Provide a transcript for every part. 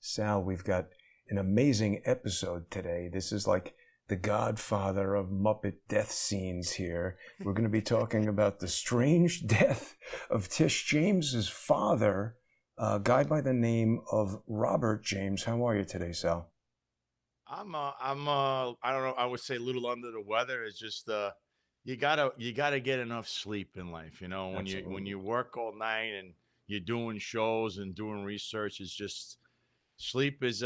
Sal, we've got an amazing episode today. This is like the godfather of Muppet death scenes here. We're going to be talking about the strange death of Tish James's father, a guy by the name of Robert James. How are you today, Sal? I don't know. I would say a little under the weather. It's just, you gotta get enough sleep in life. You know, when Absolutely. you work all night and you're doing shows and doing research, it's just sleep is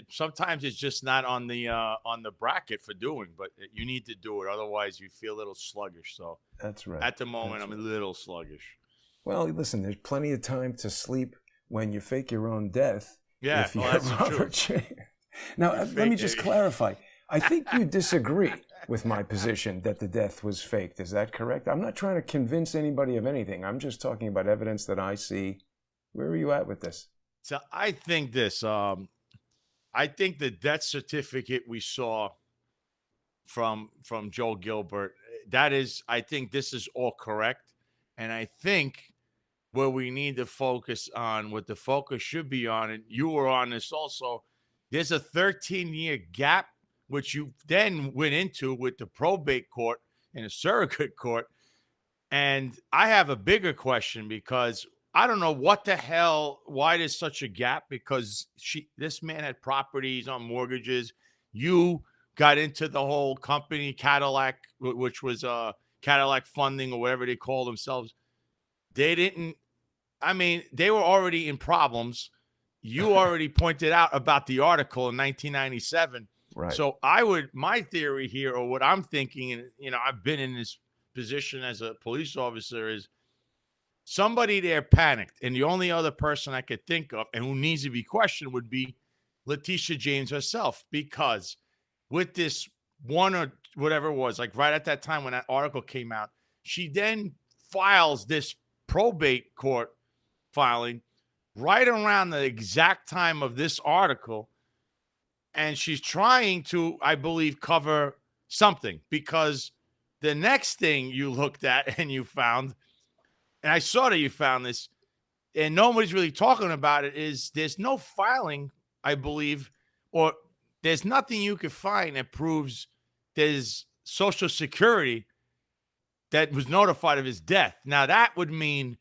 sometimes it's just not on the bracket for doing, but you need to do it. Otherwise, you feel a little sluggish. So That's right. at the moment, That's I'm a right. little sluggish. Well, listen, there's plenty of time to sleep when you fake your own death Yeah, if well, you're that's the Robert truth. James. Now, You let me fake. just clarify. I think you disagree with my position that the death was faked. Is that correct? I'm not trying to convince anybody of anything. I'm just talking about evidence that I see. Where are you at with this? So I think this. I think the death certificate we saw from Joe Gilbert, that is, I think this is all correct, and I think where we need to focus on, what the focus should be on, and you were on this also. There's a 13-year gap, which you then went into with the probate court and a surrogate court. And I have a bigger question because I don't know what the hell, why there's such a gap, because this man had properties on mortgages. You got into the whole company Cadillac, which was Cadillac funding or whatever they call themselves. They didn't, I mean, they were already in problems. You already pointed out about the article in 1997. Right. So my theory here, or what I'm thinking, and I've been in this position as a police officer, is somebody there panicked. And the only other person I could think of and who needs to be questioned would be Letitia James herself, because with this one or whatever it was, like right at that time when that article came out, she then files this probate court filing right around the exact time of this article. And she's trying to, I believe, cover something, because the next thing you looked at and you found, and I saw that you found this, and nobody's really talking about it, is there's no filing, I believe, or there's nothing you could find that proves there's Social Security that was notified of his death. Now, that would mean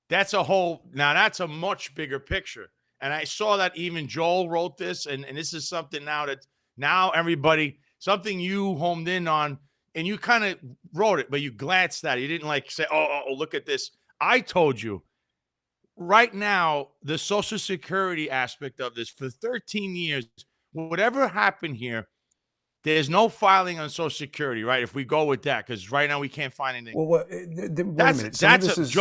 that's a much bigger picture. And I saw that even Joel wrote this, and this is something now everybody, something you homed in on, and you kind of wrote it, but you glanced at it. You didn't like say, oh, look at this. I told you right now, the Social Security aspect of this for 13 years, whatever happened here, there's no filing on Social Security, right? If we go with that, because right now we can't find anything. Well, wait a minute. Some of this is,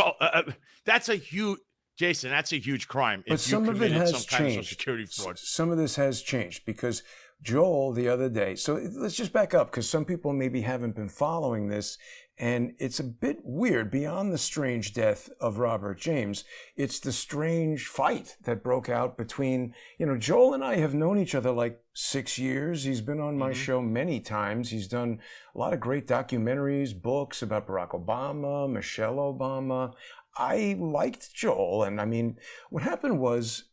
That's a huge, Jason. That's a huge crime but if you some of it committed some has kind of Social changed. Security fraud. Some of this has changed because Joel the other day. So let's just back up because some people maybe haven't been following this, and it's a bit weird. Beyond the strange death of Robert James, it's the strange fight that broke out between, Joel and I have known each other like 6 years. He's been on my show many times. He's done a lot of great documentaries, books about Barack Obama, Michelle Obama. I liked Joel, and I mean, what happened was,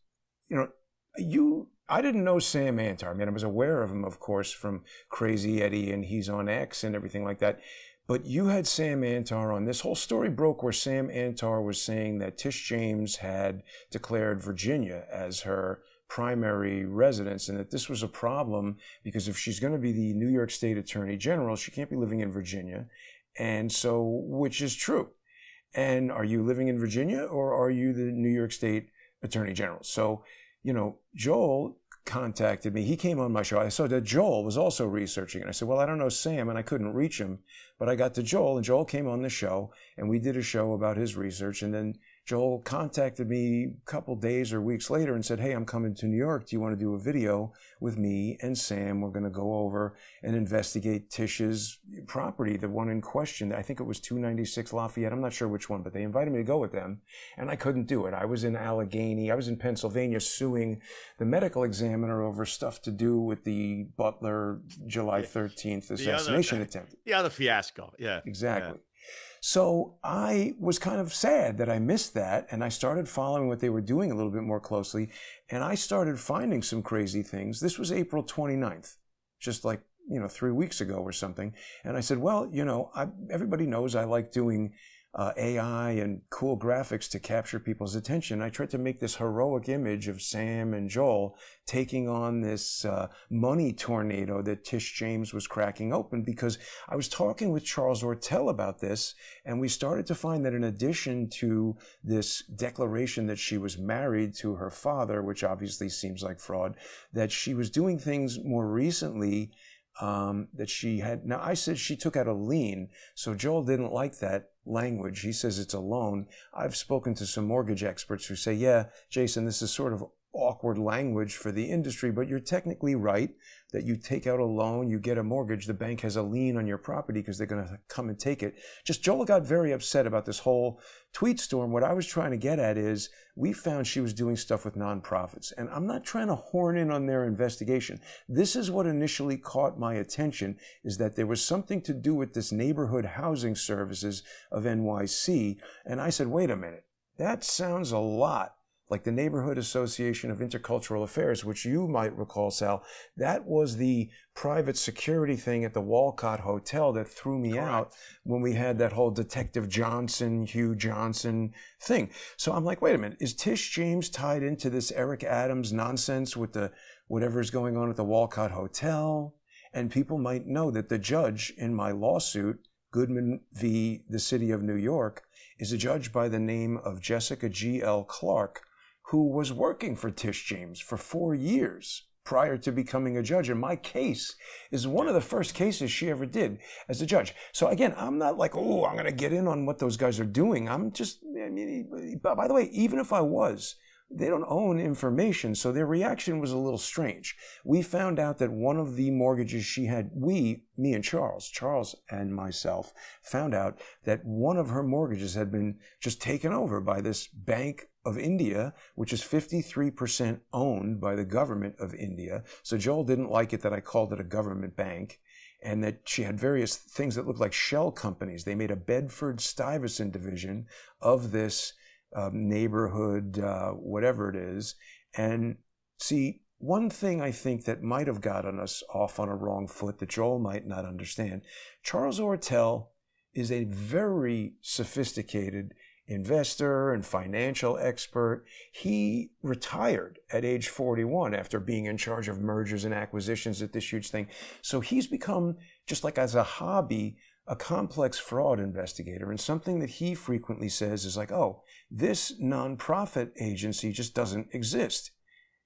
I didn't know Sam Antar. I mean, I was aware of him, of course, from Crazy Eddie, and he's on X and everything like that. But you had Sam Antar on. This whole story broke where Sam Antar was saying that Tish James had declared Virginia as her primary residence, and that this was a problem because if she's going to be the New York State Attorney General, she can't be living in Virginia. And so, which is true. And are you living in Virginia or are you the New York State Attorney General? So, Joel contacted me. He came on my show. I saw that Joel was also researching it. I said, well, I don't know Sam, and I couldn't reach him. But I got to Joel, and Joel came on the show, and we did a show about his research. And then Joel contacted me a couple days or weeks later and said, hey, I'm coming to New York. Do you want to do a video with me and Sam? We're going to go over and investigate Tish's property, the one in question. I think it was 296 Lafayette. I'm not sure which one, but they invited me to go with them, and I couldn't do it. I was in Allegheny. I was in Pennsylvania suing the medical examiner over stuff to do with the Butler July 13th assassination attempt. The other fiasco, yeah. Exactly. So I was kind of sad that I missed that, and I started following what they were doing a little bit more closely, and I started finding some crazy things. This was April 29th, just like, 3 weeks ago or something. And I said, well, everybody knows I like doing AI and cool graphics to capture people's attention. I tried to make this heroic image of Sam and Joel taking on this money tornado that Tish James was cracking open, because I was talking with Charles Ortel about this, and we started to find that in addition to this declaration that she was married to her father, which obviously seems like fraud, that she was doing things more recently that she had. Now, I said she took out a lien, so Joel didn't like that language. He says it's a loan. I've spoken to some mortgage experts who say, yeah, Jason, this is sort of awkward language for the industry, but you're technically right that you take out a loan, you get a mortgage, the bank has a lien on your property because they're going to come and take it. Just Joel got very upset about this whole tweet storm. What I was trying to get at is we found she was doing stuff with nonprofits, and I'm not trying to horn in on their investigation. This is what initially caught my attention, is that there was something to do with this neighborhood housing services of NYC. And I said, wait a minute, that sounds a lot like the Neighborhood Association of Intercultural Affairs, which you might recall, Sal. That was the private security thing at the Walcott Hotel that threw me out when we had that whole Detective Johnson, Hugh Johnson thing. So I'm like, wait a minute, is Tish James tied into this Eric Adams nonsense with the whatever's going on at the Walcott Hotel? And people might know that the judge in my lawsuit, Goodman v. the City of New York, is a judge by the name of Jessica G.L. Clark, who was working for Tish James for 4 years prior to becoming a judge. And my case is one of the first cases she ever did as a judge. So again, I'm not like, oh, I'm going to get in on what those guys are doing. By the way, even if I was, they don't own information, so their reaction was a little strange. We found out that one of the mortgages she had, me and Charles and myself, found out that one of her mortgages had been just taken over by this Bank of India, which is 53% owned by the government of India. So Joel didn't like it that I called it a government bank, and that she had various things that looked like shell companies. They made a Bedford-Stuyvesant division of this neighborhood, whatever it is. And see, one thing I think that might have gotten us off on a wrong foot that Joel might not understand, Charles Ortel is a very sophisticated investor and financial expert. He retired at age 41 after being in charge of mergers and acquisitions at this huge thing. So he's become, just like as a hobby, a complex fraud investigator. And something that he frequently says is like, oh, this nonprofit agency just doesn't exist.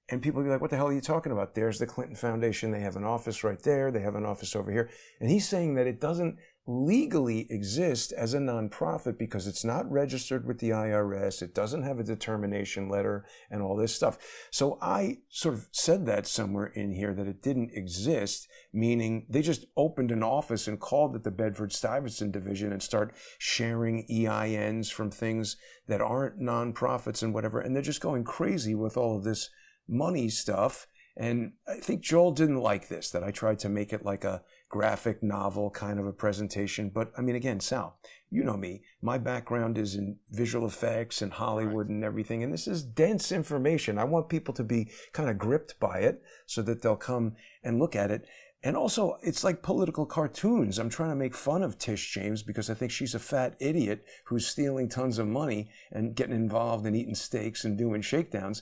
And people be like, what the hell are you talking about? There's the Clinton Foundation. They have an office right there. They have an office over here. And he's saying that it doesn't legally exist as a nonprofit because it's not registered with the IRS. It doesn't have a determination letter and all this stuff. So I sort of said that somewhere in here that it didn't exist, meaning they just opened an office and called it the Bedford-Stuyvesant Division and start sharing EINs from things that aren't nonprofits and whatever. And they're just going crazy with all of this money stuff. And I think Joel didn't like this, that I tried to make it like a graphic novel kind of a presentation. But I mean, again, Sal, you know me. My background is in visual effects and Hollywood and everything. And this is dense information. I want people to be kind of gripped by it so that they'll come and look at it. And also, it's like political cartoons. I'm trying to make fun of Tish James because I think she's a fat idiot who's stealing tons of money and getting involved in eating steaks and doing shakedowns.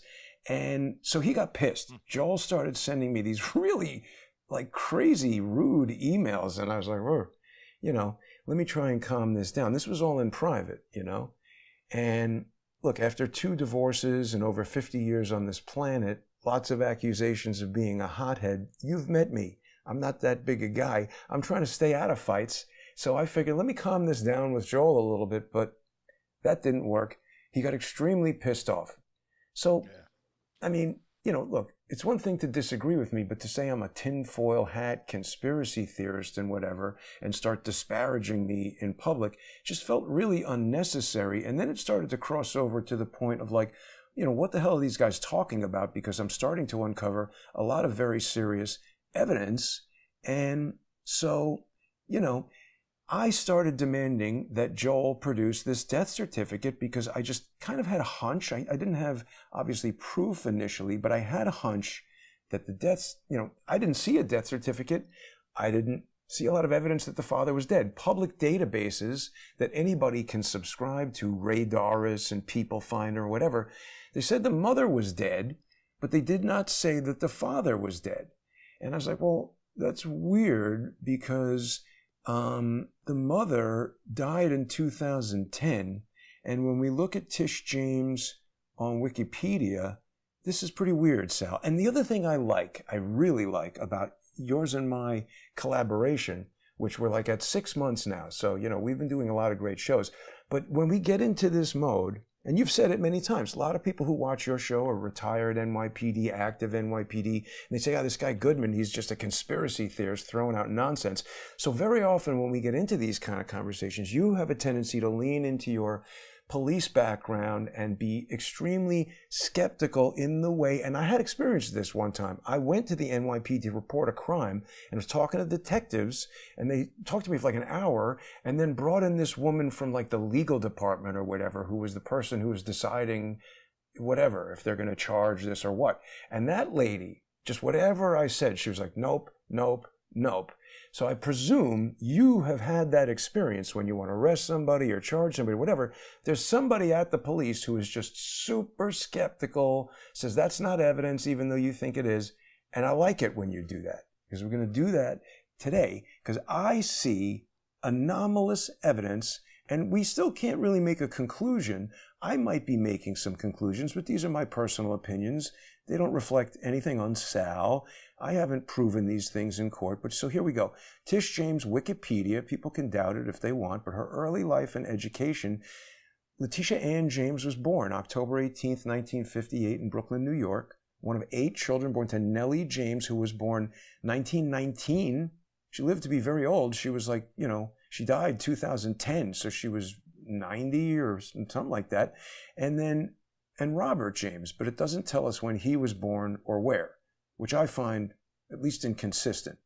And so he got pissed. Joel started sending me these really like crazy rude emails. And I was like, oh, let me try and calm this down. This was all in private, And look, after 2 divorces and over 50 years on this planet, lots of accusations of being a hothead. You've met me. I'm not that big a guy. I'm trying to stay out of fights. So I figured, let me calm this down with Joel a little bit, but that didn't work. He got extremely pissed off. So, I mean, look, it's one thing to disagree with me, but to say I'm a tinfoil hat conspiracy theorist and whatever, and start disparaging me in public just felt really unnecessary. And then it started to cross over to the point of like, what the hell are these guys talking about? Because I'm starting to uncover a lot of very serious evidence. And so, I started demanding that Joel produce this death certificate because I just kind of had a hunch. I didn't have, obviously, proof initially, but I had a hunch that the deaths, I didn't see a death certificate. I didn't see a lot of evidence that the father was dead. Public databases that anybody can subscribe to, Radaris and People Finder or whatever, they said the mother was dead, but they did not say that the father was dead. And I was like, well, that's weird because the mother died in 2010. And when we look at Tish James on Wikipedia, this is pretty weird, Sal. And the other thing I really like about yours and my collaboration, which we're like at 6 months now. So, we've been doing a lot of great shows. But when we get into this mode, and you've said it many times, a lot of people who watch your show are retired NYPD, active NYPD, and they say, this guy Goodman, he's just a conspiracy theorist throwing out nonsense. So very often when we get into these kind of conversations, you have a tendency to lean into your police background and be extremely skeptical in the way, and I had experienced this one time. I went to the NYPD to report a crime and was talking to detectives, and they talked to me for like an hour and then brought in this woman from like the legal department or whatever, who was the person who was deciding whatever, if they're going to charge this or what. And that lady, just whatever I said, she was like, nope, nope, nope. So I presume you have had that experience when you want to arrest somebody or charge somebody, whatever. There's somebody at the police who is just super skeptical, says that's not evidence, even though you think it is. And I like it when you do that, because we're going to do that today, because I see anomalous evidence, and we still can't really make a conclusion. I might be making some conclusions, but these are my personal opinions. They don't reflect anything on Sal. I haven't proven these things in court, but so here we go. Tish James, Wikipedia, people can doubt it if they want, but her early life and education. Letitia Ann James was born October 18th, 1958 in Brooklyn, New York. One of 8 children born to Nellie James, who was born 1919. She lived to be very old. She was like, she died 2010, so she was 90 or something like that. And Robert James, but it doesn't tell us when he was born or where, which I find at least inconsistent,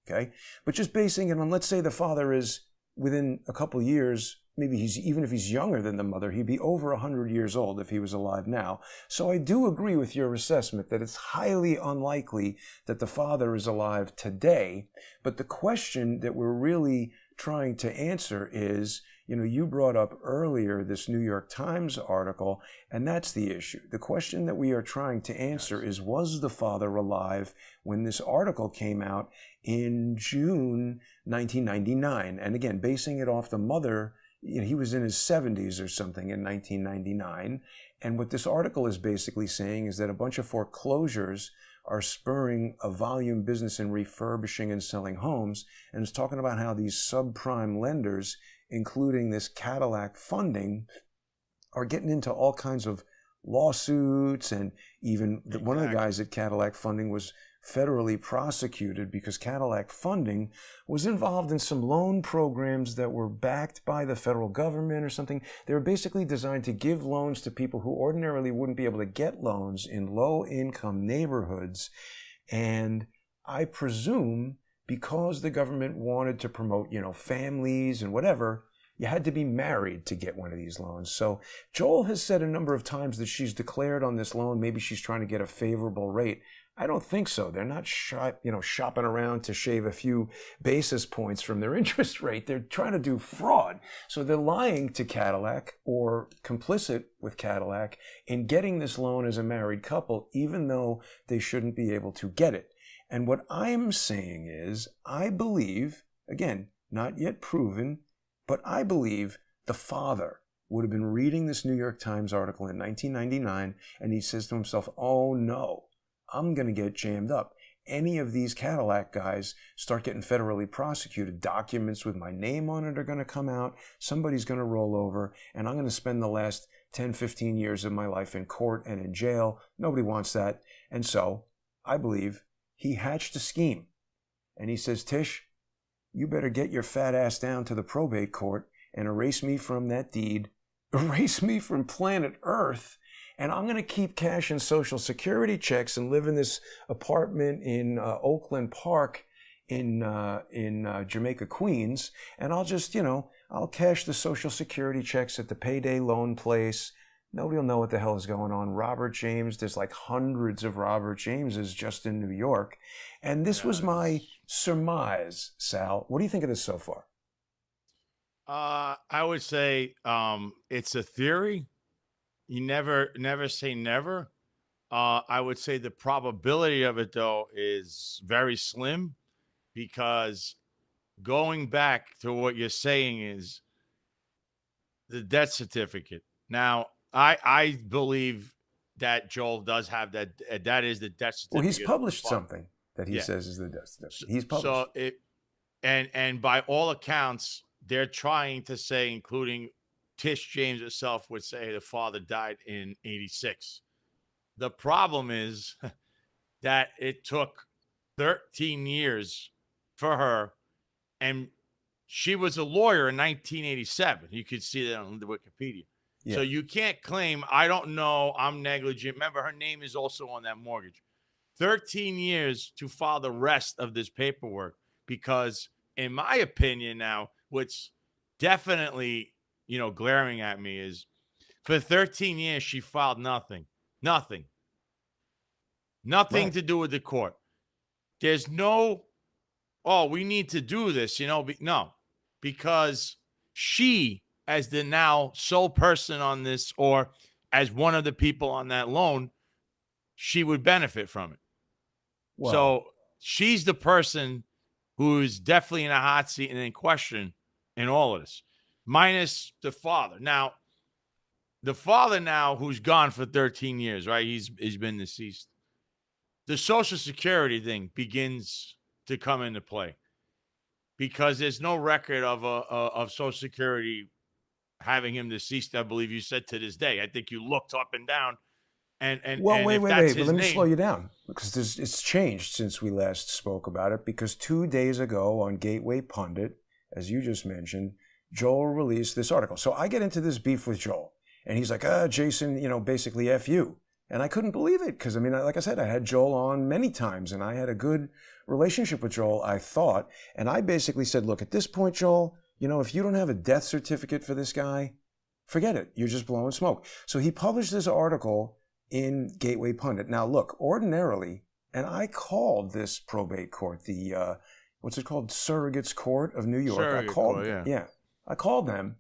okay? But just basing it on, let's say the father is within a couple years, maybe even if he's younger than the mother, he'd be over 100 years old if he was alive now. So I do agree with your assessment that it's highly unlikely that the father is alive today. But the question that we're really trying to answer is, you brought up earlier this New York Times article, and that's the issue. The question that we are trying to answer is, was the father alive when this article came out in June 1999? And again, basing it off the mother, he was in his 70s or something in 1999. And what this article is basically saying is that a bunch of foreclosures are spurring a volume business in refurbishing and selling homes. And it's talking about how these subprime lenders, including this Cadillac funding, are getting into all kinds of lawsuits. And even one of the guys at Cadillac funding was federally prosecuted because Cadillac funding was involved in some loan programs that were backed by the federal government or something. They were basically designed to give loans to people who ordinarily wouldn't be able to get loans in low-income neighborhoods. And I presume because the government wanted to promote, families and whatever, you had to be married to get one of these loans. So Joel has said a number of times that she's declared on this loan. Maybe she's trying to get a favorable rate. I don't think so. They're not shopping around to shave a few basis points from their interest rate. They're trying to do fraud. So they're lying to Cadillac or complicit with Cadillac in getting this loan as a married couple, even though they shouldn't be able to get it. And what I'm saying is, I believe, again, not yet proven, but I believe the father would have been reading this New York Times article in 1999, and he says to himself, oh no, I'm going to get jammed up. Any of these Cadillac guys start getting federally prosecuted. Documents with my name on it are going to come out. Somebody's going to roll over, and I'm going to spend the last 10, 15 years of my life in court and in jail. Nobody wants that. And so I believe he hatched a scheme. And he says, Tish, you better get your fat ass down to the probate court and erase me from that deed. Erase me from planet Earth. And I'm going to keep cashing Social Security checks and live in this apartment in Oakland Park in Jamaica, Queens, and I'll just, I'll cash the Social Security checks at the payday loan place. Nobody will know what the hell is going on. Robert James, there's like hundreds of Robert Jameses just in New York. And this was my surmise, Sal. What do you think of this so far? I would say it's a theory. You never say never. I would say the probability of it, though, is very slim, because going back to what you're saying is the death certificate. Now, I believe that Joel does have that. That is the death certificate. Well, he's published something that he says is the death certificate. He's published. So and by all accounts, they're trying to say, including Tish James herself, would say the father died in '86. The problem is that it took 13 years for her, and she was a lawyer in 1987. You could see that on the Wikipedia. Yeah. So you can't claim, I don't know, I'm negligent. Remember, her name is also on that mortgage. 13 years to file the rest of this paperwork, because in my opinion now, what's definitely, glaring at me is for 13 years, she filed nothing right. to do with the court. There's no, we need to do this, no, because she, as the now sole person on this, or as one of the people on that loan, she would benefit from it. Wow. So she's the person who's definitely in a hot seat and in question in all of this, minus the father. Now, the father now, who's gone for 13 years, right? He's been deceased. The Social Security thing begins to come into play, because there's no record of Social Security having him deceased. I believe you said to this day. I think you looked up and down, and wait. But let me slow you down, because it's changed since we last spoke about it. Because 2 days ago on Gateway Pundit, as you just mentioned, Joel released this article. So I get into this beef with Joel, and he's like, Jason, basically F you. And I couldn't believe it, because, like I said, I had Joel on many times, and I had a good relationship with Joel, I thought. And I basically said, look, at this point, Joel, if you don't have a death certificate for this guy, forget it. You're just blowing smoke. So he published this article in Gateway Pundit. Now, look, ordinarily, and I called this probate court, the, what's it called? Surrogates Court of New York. I called them.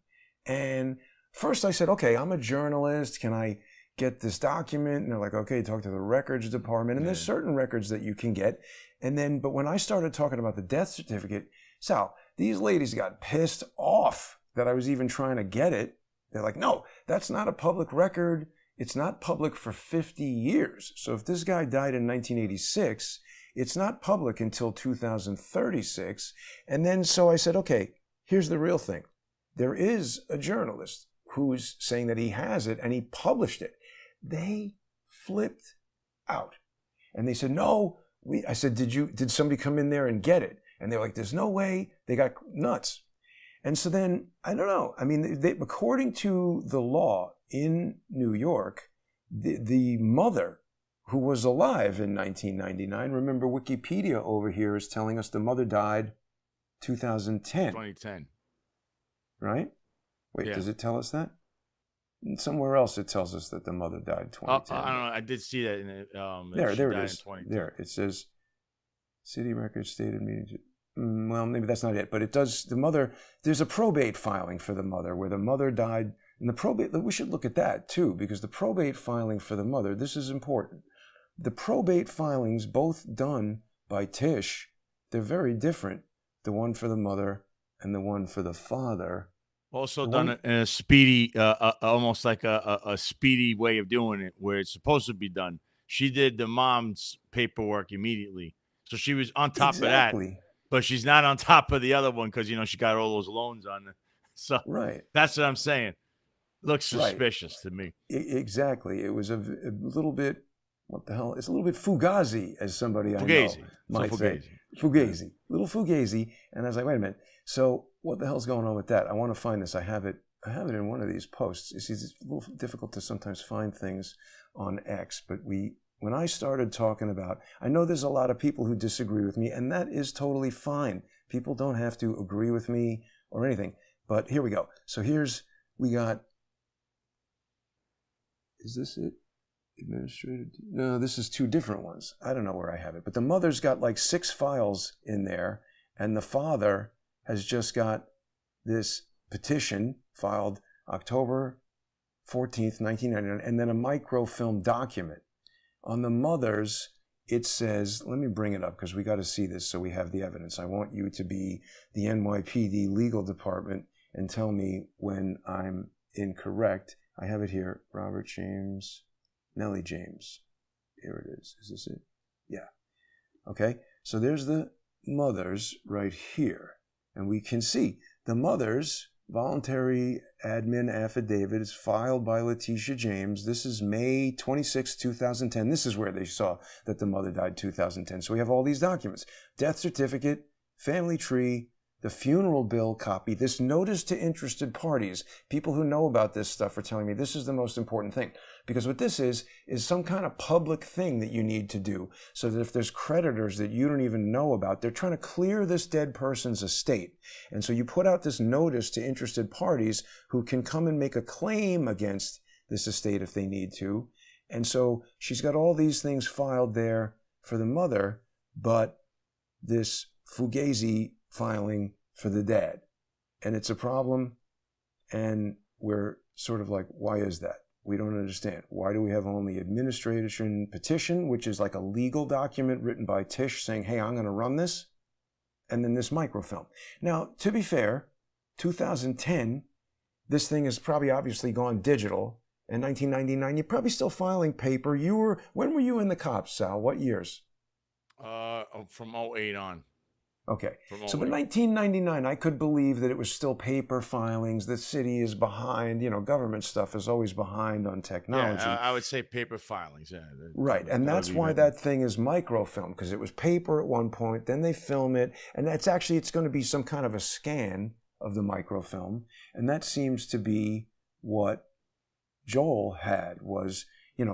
And first I said, okay, I'm a journalist. Can I get this document? And they're like, okay, talk to the records department. And there's certain records that you can get. And then, but when I started talking about the death certificate, Sal, these ladies got pissed off that I was even trying to get it. They're like, no, that's not a public record. It's not public for 50 years. So if this guy died in 1986, it's not public until 2036. And then, so I said, okay, here's the real thing. There is a journalist who's saying that he has it, and he published it. They flipped out. And they said, no, I said, did somebody come in there and get it? And they're like, there's no way. They got nuts. And so then, I don't know. According to the law in New York, the mother who was alive in 1999, remember Wikipedia over here is telling us the mother died 2010. 2010. Right? Wait, does it tell us that? Somewhere else it tells us that the mother died 2010. I don't know. I did see that in it. There it is. There, it says, city records stated meeting. Well, maybe that's not it, but it does. The mother, there's a probate filing for the mother where the mother died. And the probate, we should look at that too, because the probate filing for the mother, this is important. The probate filings, both done by Tish, they're very different. The one for the mother and the one for the father. Also done in a speedy, almost like a speedy way of doing it, where it's supposed to be done. She did the mom's paperwork immediately. So she was on top of that. But she's not on top of the other one because, she got all those loans on it. So that's what I'm saying. Looks suspicious to me. Exactly. It was a little bit, what the hell? It's a little bit fugazi, as somebody I know might say. Fugazi. Little fugazi. And I was like, wait a minute. So what the hell's going on with that? I want to find this. I have it in one of these posts. It's a little difficult to sometimes find things on X, but we when I started talking about, I know there's a lot of people who disagree with me, and that is totally fine. People don't have to agree with me or anything. But here we go. So we got, is this it? Administrative? No, this is two different ones. I don't know where I have it. But the mother's got like 6 files in there, and the father has just got this petition filed October 14th, 1999, and then a microfilm document. On the mother's, it says, let me bring it up because we got to see this so we have the evidence. I want you to be the NYPD legal department and tell me when I'm incorrect. I have it here. Robert James, Nellie James. Here it is. Is this it? Yeah. Okay. So there's the mother's right here. And we can see the mother's voluntary admin affidavit is filed by Letitia James. This is May 26, 2010. This is where they saw that the mother died 2010. So we have all these documents. Death certificate, family tree, the funeral bill copy, this notice to interested parties. People who know about this stuff are telling me this is the most important thing. Because what this is some kind of public thing that you need to do so that if there's creditors that you don't even know about, they're trying to clear this dead person's estate. And so you put out this notice to interested parties who can come and make a claim against this estate if they need to. And so she's got all these things filed there for the mother, but this fugazi filing for the dad. And it's a problem, and we're sort of like, why is that? We don't understand. Why do we have only administration petition, which is like a legal document written by Tish saying, hey, I'm going to run this, and then this microfilm. Now, to be fair, 2010, this thing has probably obviously gone digital. In 1999, you're probably still filing paper. When were you in the cops, Sal? What years? From 08 on. Okay. So in 1999, I could believe that it was still paper filings. The city is behind. Government stuff is always behind on technology. Yeah, I would say paper filings. Yeah. Right. And that's why that thing is microfilm, because it was paper at one point. Then they film it. And it's going to be some kind of a scan of the microfilm. And that seems to be what Joel had was...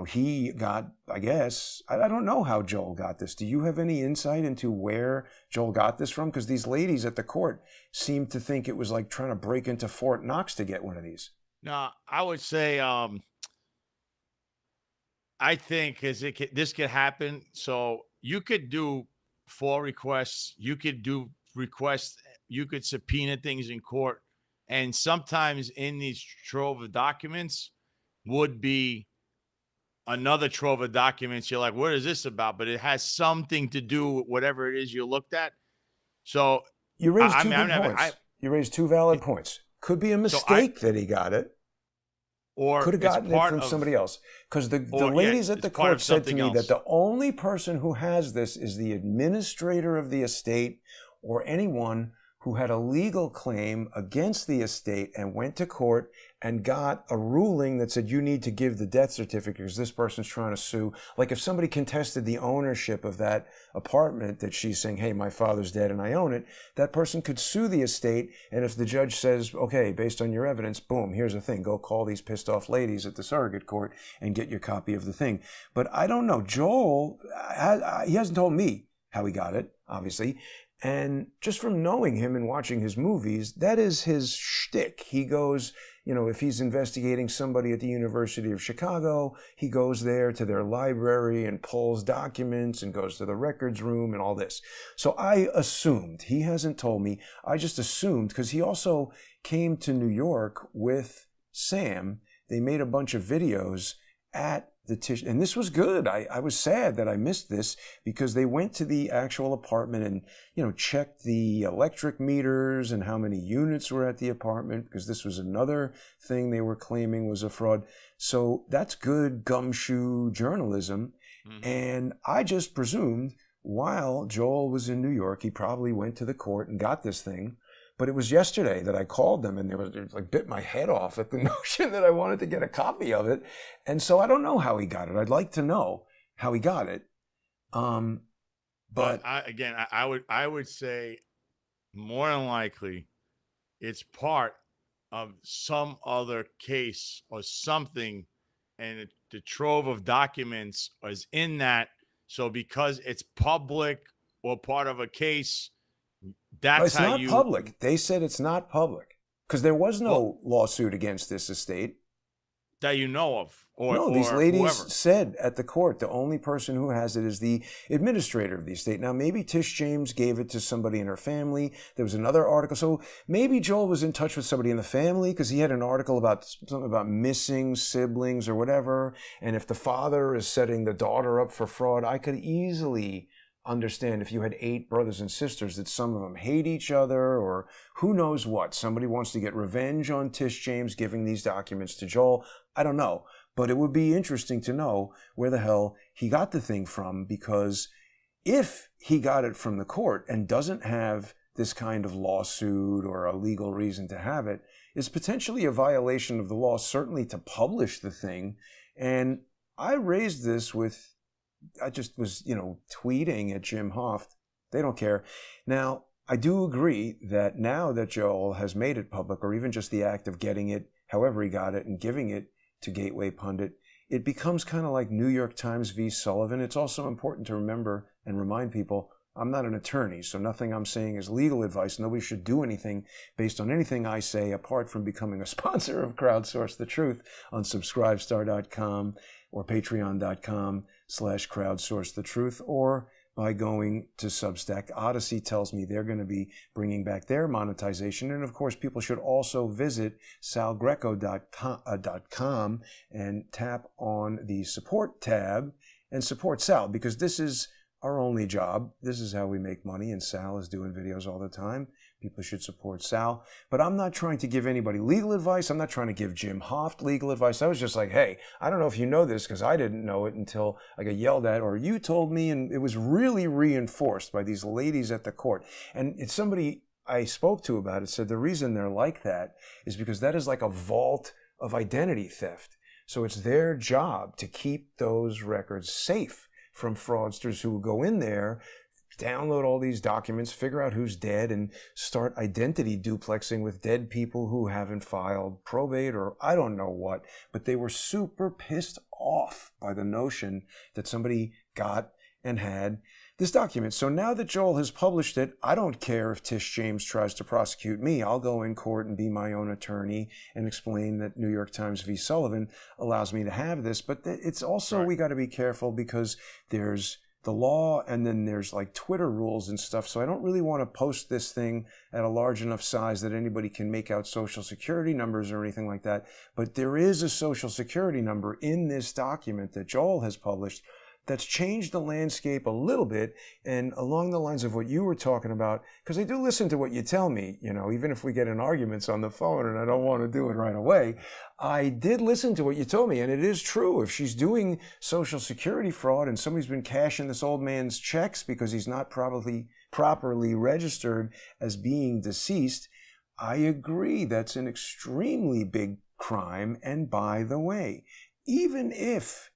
he got, I guess, I don't know how Joel got this. Do you have any insight into where Joel got this from? Because these ladies at the court seem to think it was like trying to break into Fort Knox to get one of these. No, I would say, I think this could happen. So you could do 4 requests. You could do requests. You could subpoena things in court. And sometimes in these trove of documents would be another trove of documents. You're like, what is this about? But it has something to do with whatever it is you looked at. So you raised two good points. You raised 2 valid points. Could be a mistake that he got it, or could have gotten it from somebody else. Because the ladies at the court said to me that the only person who has this is the administrator of the estate or anyone who had a legal claim against the estate and went to court and got a ruling that said you need to give the death certificate because this person's trying to sue. Like if somebody contested the ownership of that apartment that she's saying, hey, my father's dead and I own it, that person could sue the estate. And if the judge says, okay, based on your evidence, boom, here's the thing. Go call these pissed off ladies at the surrogate court and get your copy of the thing. But I don't know. Joel, he hasn't told me how he got it, obviously. And just from knowing him and watching his movies, that is his shtick. He goes, if he's investigating somebody at the University of Chicago, he goes there to their library and pulls documents and goes to the records room and all this. So I assumed, he hasn't told me, I just assumed, because he also came to New York with Sam. They made a bunch of videos at the Tish, and this was good. I was sad that I missed this because they went to the actual apartment and, checked the electric meters and how many units were at the apartment, because this was another thing they were claiming was a fraud. So that's good gumshoe journalism. Mm-hmm. And I just presumed while Joel was in New York, he probably went to the court and got this thing. But it was yesterday that I called them and they like bit my head off at the notion that I wanted to get a copy of it. And so I don't know how he got it. I'd like to know how he got it. But I would say more than likely it's part of some other case or something and the trove of documents is in that. So because it's public or part of a case, that's It's how not you public. They said it's not public because there was well, no lawsuit against this estate. that you know of, No, these or ladies whoever. said at the court the only person who has it is the administrator of the estate. Now, maybe Tish James gave it to somebody in her family. There was another article. So maybe Joel was in touch with somebody in the family because he had an article about something about missing siblings or whatever. And if the father is setting the daughter up for fraud, I could easily understand if you had 8 brothers and sisters that some of them hate each other or who knows what. Somebody wants to get revenge on Tish James giving these documents to Joel. I don't know. But it would be interesting to know where the hell he got the thing from, because if he got it from the court and doesn't have this kind of lawsuit or a legal reason to have it, it's potentially a violation of the law, certainly to publish the thing. And I raised this with, I just was, tweeting at Jim Hoft. They don't care. Now, I do agree that now that Joel has made it public, or even just the act of getting it, however he got it, and giving it to Gateway Pundit, it becomes kind of like New York Times v. Sullivan. It's also important to remember and remind people, I'm not an attorney, so nothing I'm saying is legal advice. Nobody should do anything based on anything I say apart from becoming a sponsor of Crowdsource the Truth on subscribestar.com or patreon.com/crowdsourcethetruth, or by going to Substack. Odyssey tells me they're going to be bringing back their monetization. And of course, people should also visit salgreco.com and tap on the support tab and support Sal, because this is our only job. This is how we make money, and Sal is doing videos all the time. People should support Sal. But I'm not trying to give anybody legal advice. I'm not trying to give Jim Hoft legal advice. I was just like, hey, I don't know if you know this, because I didn't know it until I got yelled at, or you told me, and it was really reinforced by these ladies at the court. And it's somebody I spoke to about it said the reason they're like that is because that is like a vault of identity theft. So it's their job to keep those records safe from fraudsters who will go in there, download all these documents, figure out who's dead, and start identity duplexing with dead people who haven't filed probate or I don't know what. But they were super pissed off by the notion that somebody got and had this document. So now that Joel has published it, I don't care if Tish James tries to prosecute me. I'll go in court and be my own attorney and explain that New York Times v. Sullivan allows me to have this. But it's also, we got to be careful because there's the law and then there's like Twitter rules and stuff. So I don't really want to post this thing at a large enough size that anybody can make out social security numbers or anything like that. But there is a social security number in this document that Joel has published that's changed the landscape a little bit, and along the lines of what you were talking about, because I do listen to what you tell me, even if we get in arguments on the phone and I don't want to do it right away. I did listen to what you told me, and it is true. If she's doing Social Security fraud and somebody's been cashing this old man's checks because he's not properly registered as being deceased, I agree that's an extremely big crime. And by the way, even if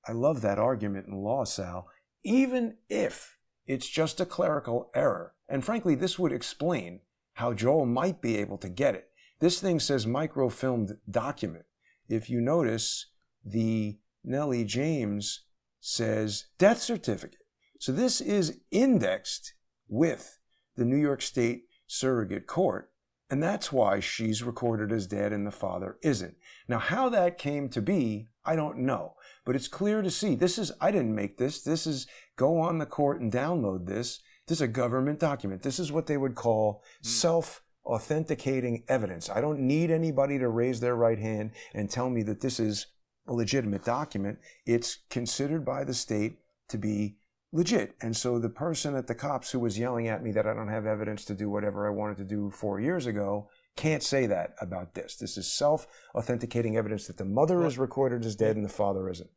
I love that argument in law, Sal. Even if it's just a clerical error, and frankly, this would explain how Joel might be able to get it. This thing says microfilmed document. If you notice, the Nellie James says death certificate. So this is indexed with the New York State Surrogate Court, and that's why she's recorded as dead and the father isn't. Now, how that came to be, I don't know. But it's clear to see. I didn't make this. This is, go on the court and download this. This is a government document. This is what they would call self-authenticating evidence. I don't need anybody to raise their right hand and tell me that this is a legitimate document. It's considered by the state to be legit. And so the person at the cops who was yelling at me that I don't have evidence to do whatever I wanted to do 4 years ago can't say that about this. This is self-authenticating evidence that the mother is recorded as dead and the father isn't.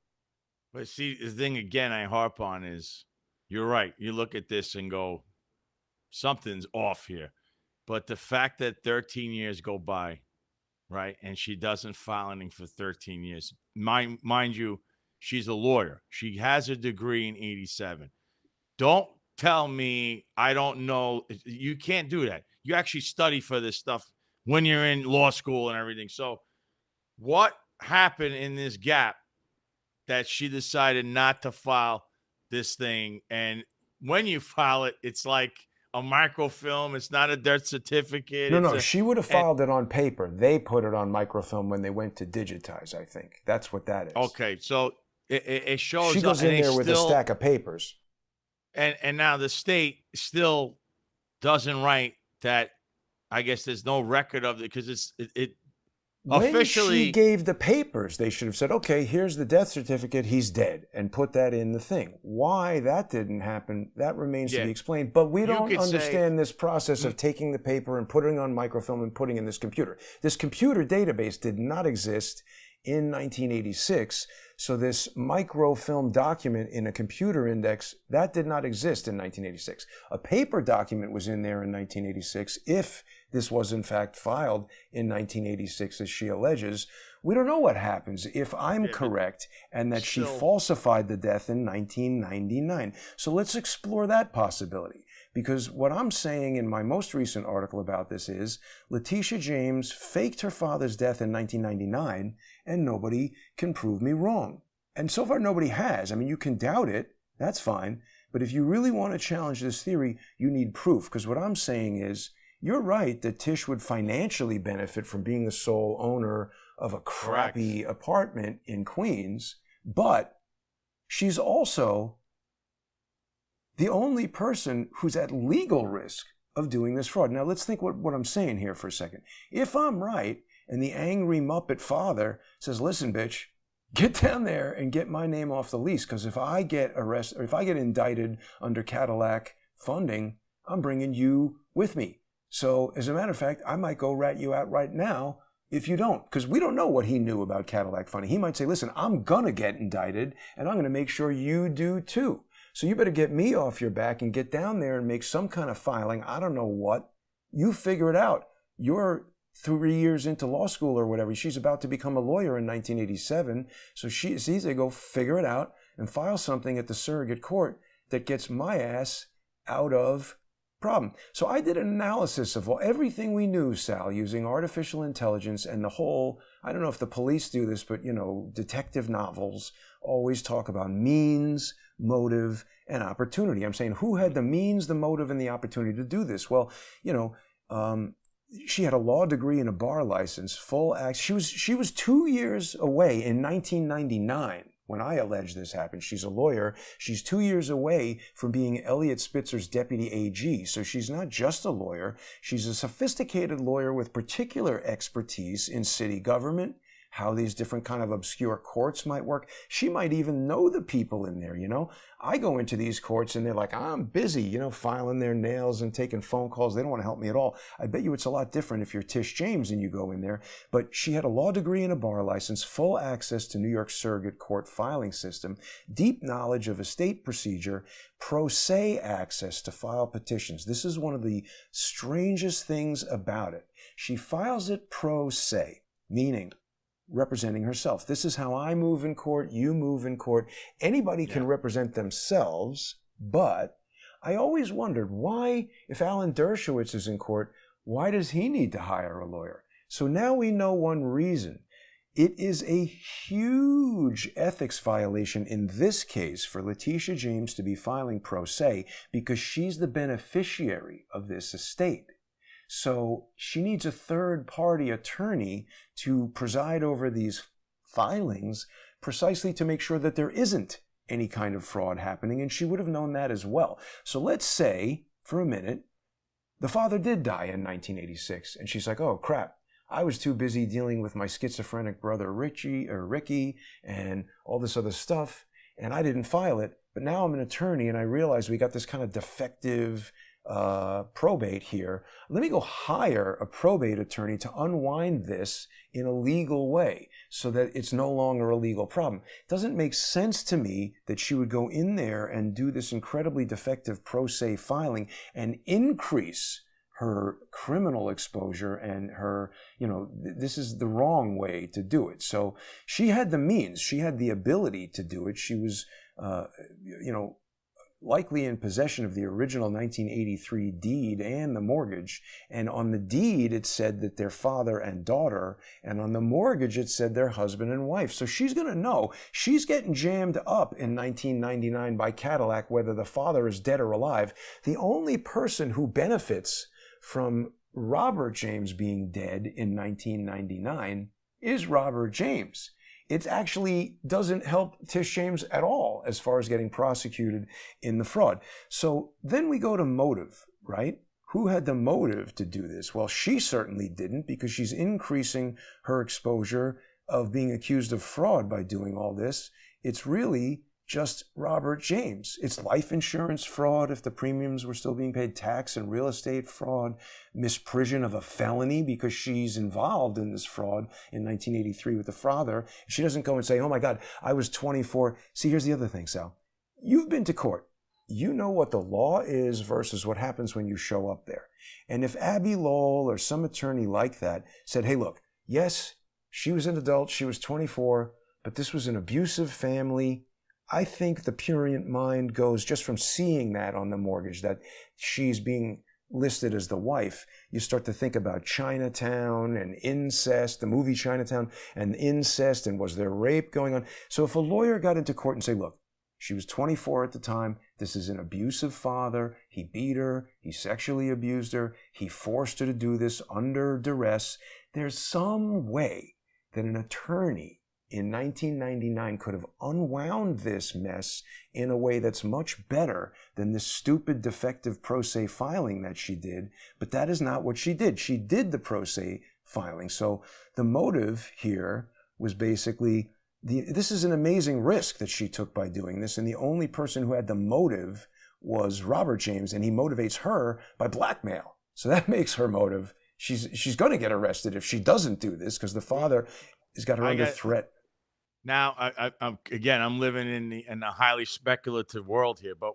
But see, the thing again I harp on is, you're right. You look at this and go, something's off here. But the fact that 13 years go by, right, and she doesn't file anything for 13 years. Mind you, she's a lawyer. She has a degree in 87. Don't tell me I don't know. You can't do that. You actually study for this stuff when you're in law school and everything. So what happened in this gap that she decided not to file this thing. And when you file it, it's like a microfilm. It's not a death certificate. No, It's no, a she would have and filed it on paper. They put it on microfilm when they went to digitize, I think. That's what that is. okay, so it She shows up, goes and in they there with a still stack of papers. and now the state still doesn't write that. I guess there's no record of it because it When she officially, gave the papers, they should have said, okay, here's the death certificate, he's dead, and put that in the thing. Why that didn't happen, that remains to yeah, be explained. But we you don't could say, understand this process of taking the paper and putting it on microfilm and putting in this computer. This computer database did not exist in 1986. So this microfilm document in a computer index, that did not exist in 1986. A paper document was in there in 1986 if this was in fact filed in 1986 as she alleges. We don't know what happens if I'm correct and that she falsified the death in 1999. So let's explore that possibility. Because what I'm saying in my most recent article about this is Letitia James faked her father's death in 1999 and nobody can prove me wrong. And so far nobody has. I mean, you can doubt it, that's fine. But if you really want to challenge this theory, you need proof. Because what I'm saying is, you're right that Tish would financially benefit from being the sole owner of a crappy apartment in Queens, but she's also the only person who's at legal risk of doing this fraud. Now, let's think what I'm saying here for a second. If I'm right, and the angry Muppet father says, listen, bitch, get down there and get my name off the lease, because if I get arrested, or if I get indicted under Cadillac funding, I'm bringing you with me. So, as a matter of fact, I might go rat you out right now if you don't, because we don't know what he knew about Cadillac funding. He might say, listen, I'm going to get indicted, and I'm going to make sure you do too. So you better get me off your back and get down there and make some kind of filing. I don't know what. You figure it out. You're 3 years into law school or whatever. She's about to become a lawyer in 1987. So she's easy to go figure it out and file something at the surrogate court that gets my ass out of problem. So I did an analysis of everything we knew, Sal, using artificial intelligence and the whole, I don't know if the police do this, but, detective novels always talk about means, motive, and opportunity. I'm saying, who had the means, the motive, and the opportunity to do this? Well, she had a law degree and a bar license, full act. She was 2 years away in 1999 when I allege this happened. She's a lawyer. She's 2 years away from being Elliot Spitzer's deputy AG. So she's not just a lawyer. She's a sophisticated lawyer with particular expertise in city government, how these different kind of obscure courts might work. She might even know the people in there, I go into these courts and they're like, I'm busy, filing their nails and taking phone calls. They don't want to help me at all. I bet you it's a lot different if you're Tish James and you go in there. But she had a law degree and a bar license, full access to New York surrogate court filing system, deep knowledge of estate procedure, pro se access to file petitions. This is one of the strangest things about it. She files it pro se, meaning representing herself. This is how I move in court, you move in court. Anybody can represent themselves, but I always wondered why, if Alan Dershowitz is in court, why does he need to hire a lawyer? So now we know one reason. It is a huge ethics violation in this case for Letitia James to be filing pro se because she's the beneficiary of this estate. So she needs a third-party attorney to preside over these filings precisely to make sure that there isn't any kind of fraud happening, and she would have known that as well. So let's say, for a minute, the father did die in 1986, and she's like, oh, crap. I was too busy dealing with my schizophrenic brother Ricky and all this other stuff, and I didn't file it. But now I'm an attorney, and I realize we got this kind of defective probate here. Let me go hire a probate attorney to unwind this in a legal way so that it's no longer a legal problem. It doesn't make sense to me that she would go in there and do this incredibly defective pro se filing and increase her criminal exposure and her, this is the wrong way to do it. So she had the means, she had the ability to do it. She was, likely in possession of the original 1983 deed and the mortgage. And on the deed, it said that they're father and daughter. And on the mortgage, it said they're husband and wife. So she's going to know. She's getting jammed up in 1999 by Cadillac, whether the father is dead or alive. The only person who benefits from Robert James being dead in 1999 is Robert James. It actually doesn't help Tish James at all as far as getting prosecuted in the fraud. So then we go to motive, right? Who had the motive to do this? Well, she certainly didn't, because she's increasing her exposure of being accused of fraud by doing all this. It's really just Robert James. It's life insurance fraud if the premiums were still being paid, tax and real estate fraud, misprision of a felony because she's involved in this fraud in 1983 with the father. She doesn't go and say, oh my God, I was 24. See, here's the other thing, Sal. You've been to court. You know what the law is versus what happens when you show up there. And if Abby Lowell or some attorney like that said, hey, look, yes, she was an adult, she was 24, but this was an abusive family, I think the prurient mind goes just from seeing that on the mortgage, that she's being listed as the wife. You start to think about Chinatown and incest, the movie Chinatown, and incest, and was there rape going on? So if a lawyer got into court and say, look, she was 24 at the time, this is an abusive father, he beat her, he sexually abused her, he forced her to do this under duress, there's some way that an attorney in 1999 could have unwound this mess in a way that's much better than this stupid defective pro se filing that she did. But that is not what she did. She did the pro se filing. So the motive here was basically, this is an amazing risk that she took by doing this. And the only person who had the motive was Robert James, and he motivates her by blackmail. So that makes her motive. She's going to get arrested if she doesn't do this, because the father has got her under threat. Now, I'm living in a highly speculative world here, but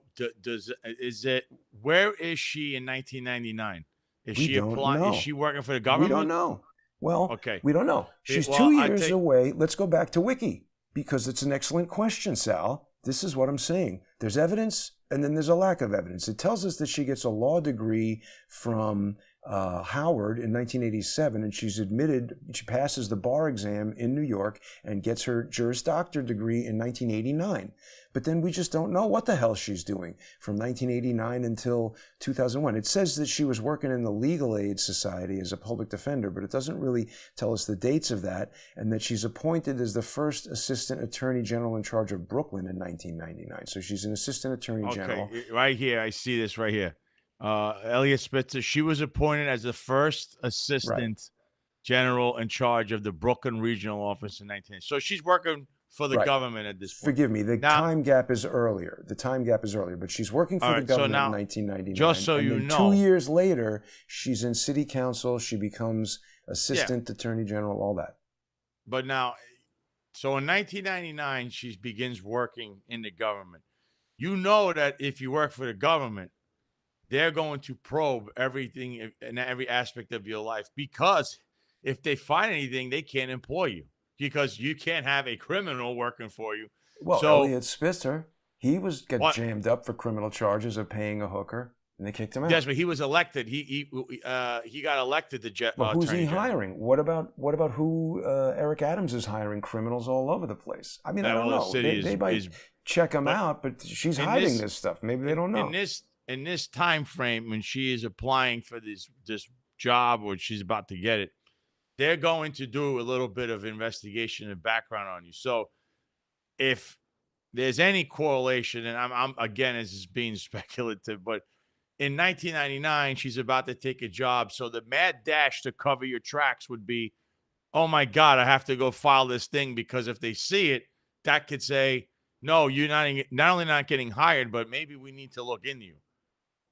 where is she in 1999? Is she applying? Is she working for the government? We don't know. Well, okay, we don't know. She's 2 years away. Let's go back to Wiki, because it's an excellent question, Sal. This is what I'm saying. There's evidence, and then there's a lack of evidence. It tells us that she gets a law degree from Howard in 1987, and she's admitted, she passes the bar exam in New York and gets her Juris Doctor degree in 1989. But then we just don't know what the hell she's doing from 1989 until 2001. It says that she was working in the Legal Aid Society as a public defender, but it doesn't really tell us the dates of that, and that she's appointed as the first assistant attorney general in charge of Brooklyn in 1999. So she's an assistant attorney general. Okay, right here, I see this right here. Elliot Spitzer, she was appointed as the first assistant general in charge of the Brooklyn regional office in 19. So she's working for the government at this point. Forgive me, the time gap is earlier. But she's working for the government in 1999. Just so you know, 2 years later, she's in city council. She becomes assistant attorney general, all that. But now, so in 1999, she begins working in the government. You know that if you work for the government, they're going to probe everything in every aspect of your life, because if they find anything, they can't employ you, because you can't have a criminal working for you. Well, so, Elliot Spitzer, he got jammed up for criminal charges of paying a hooker, and they kicked him out. Yes, but he was elected. He got elected to well, who's he hiring? What about who Eric Adams is hiring? Criminals all over the place. I mean, I don't know. They might check him out, but she's hiding this stuff. Maybe they don't know. In this time frame, when she is applying for this job, or she's about to get it, they're going to do a little bit of investigation and background on you. So if there's any correlation, and I'm again, this is being speculative, but in 1999, she's about to take a job. So the mad dash to cover your tracks would be, oh my God, I have to go file this thing, because if they see it, that could say, no, you're not only not getting hired, but maybe we need to look into you.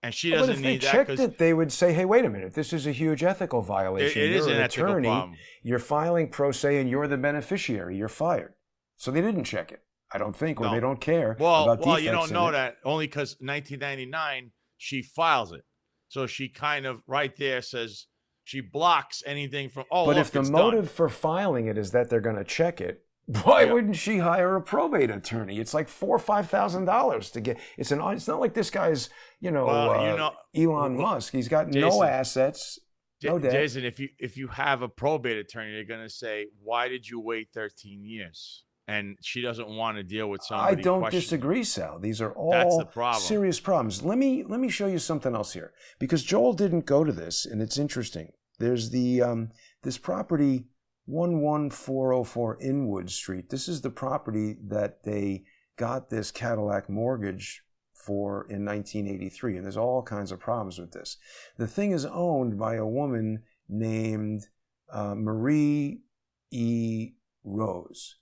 And she doesn't need that. But if they checked it, they would say, hey, wait a minute, this is a huge ethical violation. It is an ethical problem. You're filing pro se, and you're the beneficiary. You're fired. So they didn't check it, I don't think, or they don't care about defects. Well, you don't know that only because 1999, she files it. So she kind of right there says she blocks anything from, but if the motive for filing it is that they're going to check it, Why wouldn't she hire a probate attorney? It's like $4,000 or $5,000 to get. It's not like this guy's, Elon Musk. He's got Jason, no assets, no debt. Jason, if you have a probate attorney, they're gonna say, "Why did you wait 13 years?" And she doesn't want to deal with somebody. I don't disagree, Sal. These are all That's the problem. Serious problems. Let me show you something else here, because Joel didn't go to this, and it's interesting. There's the this property 11404 Inwood Street. This is the property that they got this Cadillac mortgage for in 1983, and there's all kinds of problems with this. The thing is owned by a woman named Marie E. Rose.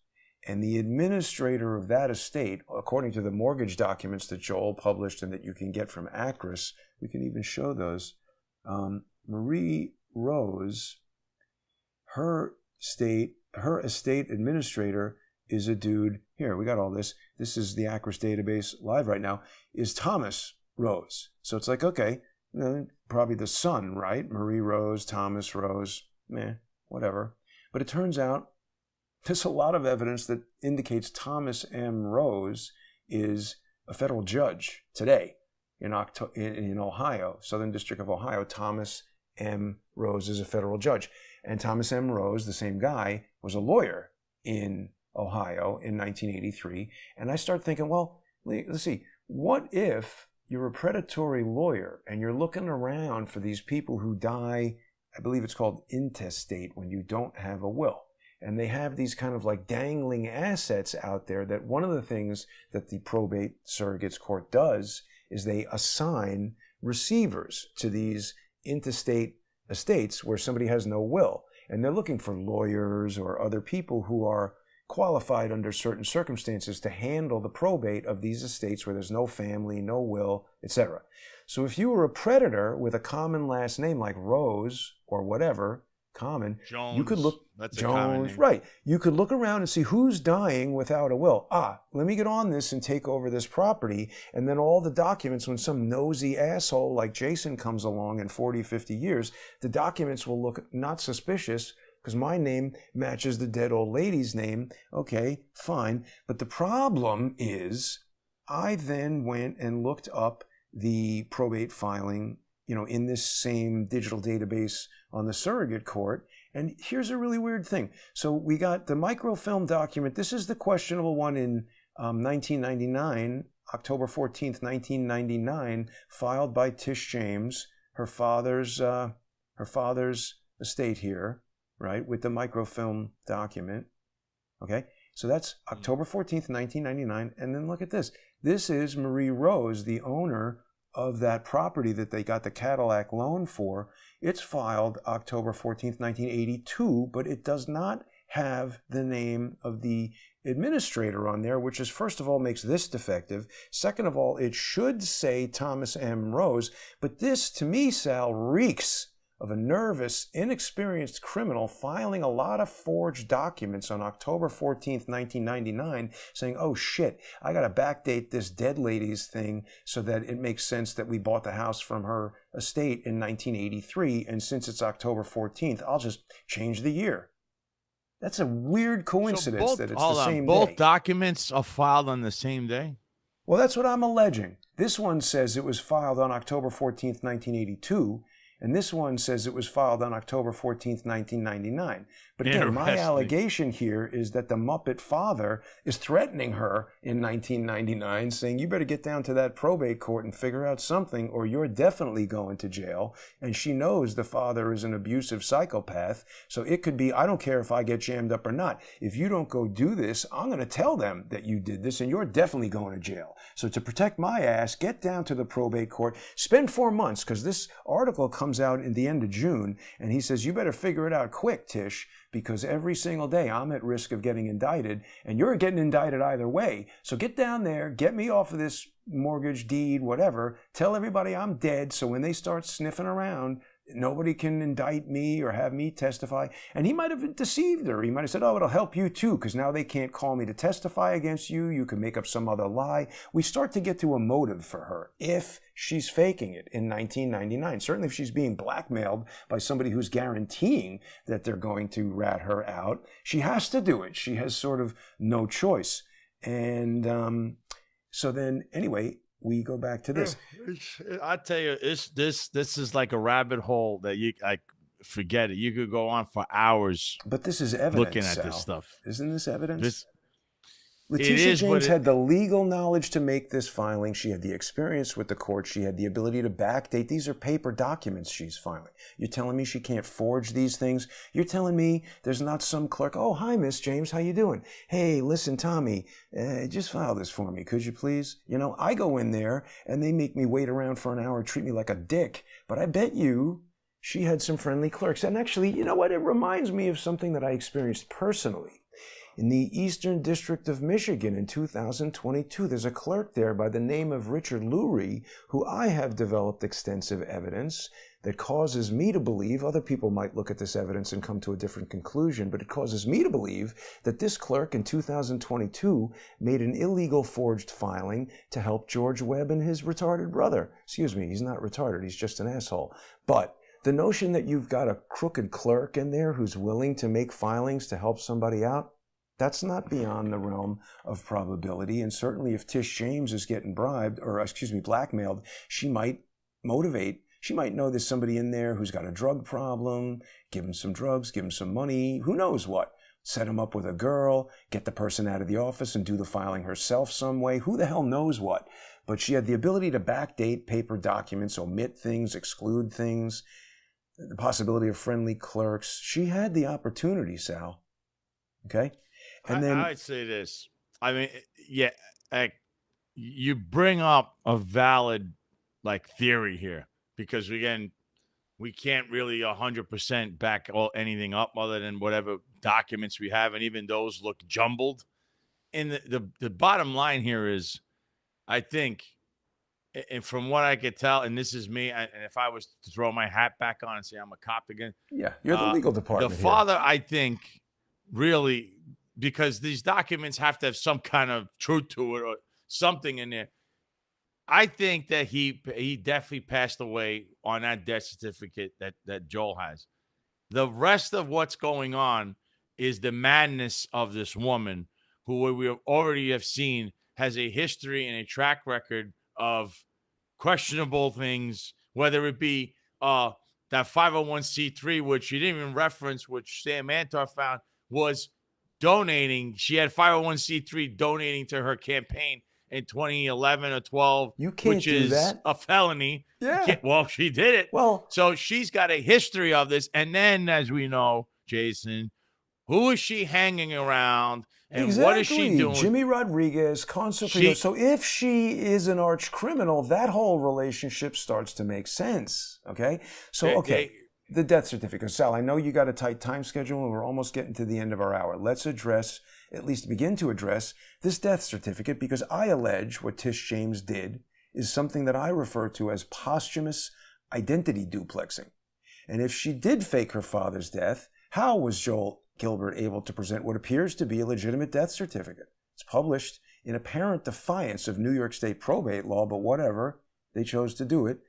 And the administrator of that estate, according to the mortgage documents that Joel published and that you can get from Acris, we can even show those, Marie Rose, her estate administrator is a dude, here, we got all this. This is the Acris database live right now, is Thomas Rose. So it's like, okay, probably the son, right? Marie Rose, Thomas Rose, whatever. But it turns out there's a lot of evidence that indicates Thomas M. Rose is a federal judge today in Ohio, Southern District of Ohio. Thomas M. Rose is a federal judge. And Thomas M. Rose, the same guy, was a lawyer in Ohio in 1983. And I start thinking, well, let's see, what if you're a predatory lawyer and you're looking around for these people who die, I believe it's called intestate, when you don't have a will. And they have these kind of like dangling assets out there, that one of the things that the probate surrogates court does is they assign receivers to these intestate estates where somebody has no will. And they're looking for lawyers or other people who are qualified under certain circumstances to handle the probate of these estates where there's no family, no will, etc. So if you were a predator with a common last name like Rose or whatever, common, Jones, you could look, that's Jones, a common name. Right. You could look around and see who's dying without a will. Let me get on this and take over this property. And then all the documents, when some nosy asshole like Jason comes along in 40, 50 years, the documents will look not suspicious because my name matches the dead old lady's name. Okay, fine. But the problem is I then went and looked up the probate filing, in this same digital database on the surrogate court. And here's a really weird thing. So we got the microfilm document. This is the questionable one in 1999, October 14th, 1999, filed by Tish James, her father's estate here, right, with the microfilm document. Okay, so that's October 14th, 1999. And then look at this. This is Marie Rose, the owner of that property that they got the Cadillac loan for. It's filed October 14th, 1982, but it does not have the name of the administrator on there, which is, first of all, makes this defective. Second of all, it should say Thomas M. Rose, but this, to me, Sal, reeks of a nervous, inexperienced criminal filing a lot of forged documents on October 14th, 1999, saying, oh shit, I gotta backdate this dead lady's thing so that it makes sense that we bought the house from her estate in 1983, and since it's October 14th, I'll just change the year. That's a weird coincidence that it's the same day. Both documents are filed on the same day? Well, that's what I'm alleging. This one says it was filed on October 14th, 1982, and this one says it was filed on October 14th, 1999. But again, my allegation here is that the Muppet father is threatening her in 1999, saying, you better get down to that probate court and figure out something, or you're definitely going to jail. And she knows the father is an abusive psychopath. So it could be, I don't care if I get jammed up or not. If you don't go do this, I'm going to tell them that you did this, and you're definitely going to jail. So to protect my ass, get down to the probate court, spend 4 months, because this article comes out in the end of June, and he says, you better figure it out quick, Tish, because every single day I'm at risk of getting indicted, and you're getting indicted either way. So get down there, get me off of this mortgage deed, whatever. Tell everybody I'm dead, so when they start sniffing around, Nobody can indict me or have me testify. And he might have deceived her. He might have said, oh, it'll help you too, because now they can't call me to testify against you. You can make up some other lie. We start to get to a motive for her if she's faking it in 1999. Certainly if she's being blackmailed by somebody who's guaranteeing that they're going to rat her out, she has to do it. She has sort of no choice. And so then, anyway, we go back to this. I tell you, this is like a rabbit hole that forget it. You could go on for hours. But this is evidence, looking at Sal. this stuff. Isn't this evidence? Letitia James had the legal knowledge to make this filing. She had the experience with the court. She had the ability to backdate. These are paper documents she's filing. You're telling me she can't forge these things? You're telling me there's not some clerk, oh, hi, Miss James, how you doing? Hey, listen, Tommy, just file this for me, could you please? You know, I go in there and they make me wait around for an hour and treat me like a dick. But I bet you she had some friendly clerks. And actually, you know what? It reminds me of something that I experienced personally. In the Eastern District of Michigan in 2022, there's a clerk there by the name of Richard Lurie, who I have developed extensive evidence that causes me to believe, other people might look at this evidence and come to a different conclusion, but it causes me to believe that this clerk in 2022 made an illegal forged filing to help George Webb and his retarded brother. Excuse me, he's not retarded, he's just an asshole. But the notion that you've got a crooked clerk in there who's willing to make filings to help somebody out, that's not beyond the realm of probability. And certainly if Tish James is getting blackmailed, she might motivate. She might know there's somebody in there who's got a drug problem, give him some drugs, give him some money, who knows what. Set him up with a girl, get the person out of the office and do the filing herself some way. Who the hell knows what? But she had the ability to backdate paper documents, omit things, exclude things, the possibility of friendly clerks. She had the opportunity, Sal. Okay? And then I'd say this. I mean, yeah, you bring up a valid theory here, because again, we can't really 100% back anything up other than whatever documents we have, and even those look jumbled. And the bottom line here is, I think, and from what I could tell, and this is me, and if I was to throw my hat back on and say I'm a cop again, yeah, you're the legal department. The father, I think, really. Because these documents have to have some kind of truth to it or something in there. I think that he definitely passed away on that death certificate that Joel has. The rest of what's going on is the madness of this woman, who we already have seen has a history and a track record of questionable things, whether it be that 501c3, which you didn't even reference, which Sam Antar found was donating. She had 501c3 donating to her campaign in 2011 or 12, you can't which do is that. a felony. Yeah. Well, she did it. Well, so she's got a history of this. And then, as we know, Jason, who is she hanging around? And exactly. What is she doing? Jimmy Rodriguez, constantly. So if she is an arch criminal, that whole relationship starts to make sense. Okay. So, the death certificate. Sal, I know you got a tight time schedule and we're almost getting to the end of our hour. Let's at least begin to address this death certificate, because I allege what Tish James did is something that I refer to as posthumous identity duplexing. And if she did fake her father's death, how was Joel Gilbert able to present what appears to be a legitimate death certificate? It's published in apparent defiance of New York State probate law, but whatever, they chose to do it.